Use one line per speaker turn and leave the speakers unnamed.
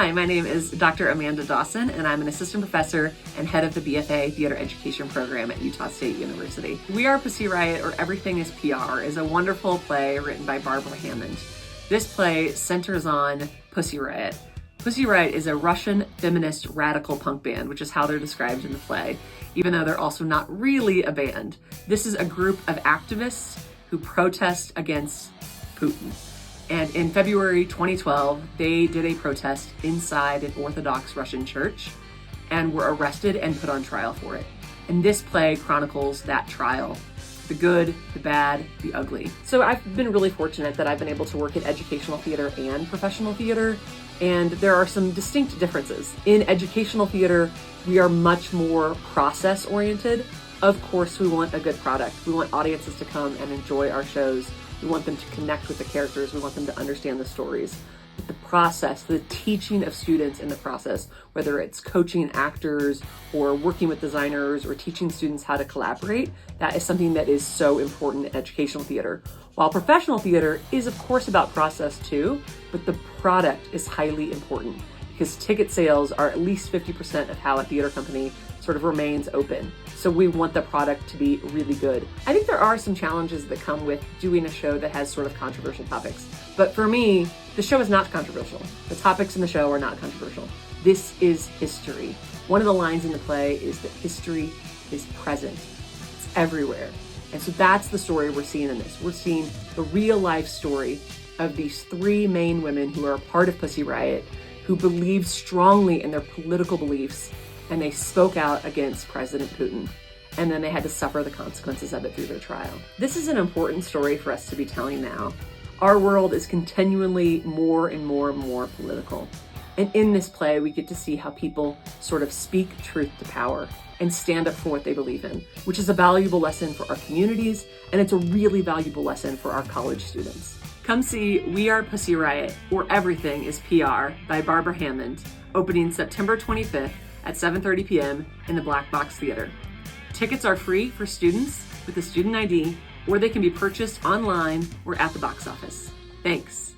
Hi, my name is Dr. Amanda Dawson, and I'm an assistant professor and head of the BFA Theater Education Program at Utah State University. We Are Pussy Riot, or Everything is PR, is a wonderful play written by Barbara Hammond. This play centers on Pussy Riot. Pussy Riot is a Russian feminist radical punk band, which is how they're described in the play, even though they're also not really a band. This is a group of activists who protest against Putin. And in February 2012, they did a protest inside an Orthodox Russian church and were arrested and put on trial for it. And this play chronicles that trial, the good, the bad, the ugly. So I've been really fortunate that I've been able to work in educational theater and professional theater, and there are some distinct differences. In educational theater, we are much more process-oriented. Of course, we want a good product. We want audiences to come and enjoy our shows. We want them to connect with the characters. We want them to understand the stories. But the process, the teaching of students in the process, whether it's coaching actors or working with designers or teaching students how to collaborate, that is something that is so important in educational theater. While professional theater is of course about process too, but the product is highly important because ticket sales are at least 50% of how a theater company sort of remains open. So we want the product to be really good. I think there are some challenges that come with doing a show that has sort of controversial topics. But for me, the show is not controversial. The topics in the show are not controversial. This is history. One of the lines in the play is that history is present. It's everywhere. And so that's the story we're seeing in this. We're seeing the real life story of these three main women who are a part of Pussy Riot, who believe strongly in their political beliefs, and they spoke out against President Putin. And then they had to suffer the consequences of it through their trial. This is an important story for us to be telling now. Our world is continually more and more political. And in this play, we get to see how people sort of speak truth to power and stand up for what they believe in, which is a valuable lesson for our communities, and it's a really valuable lesson for our college students. Come see We Are Pussy Riot, or Everything is PR by Barbara Hammond, opening September 25th at 7:30 p.m. in the Black Box Theater. Tickets are free for students with a student ID, or they can be purchased online or at the box office. Thanks.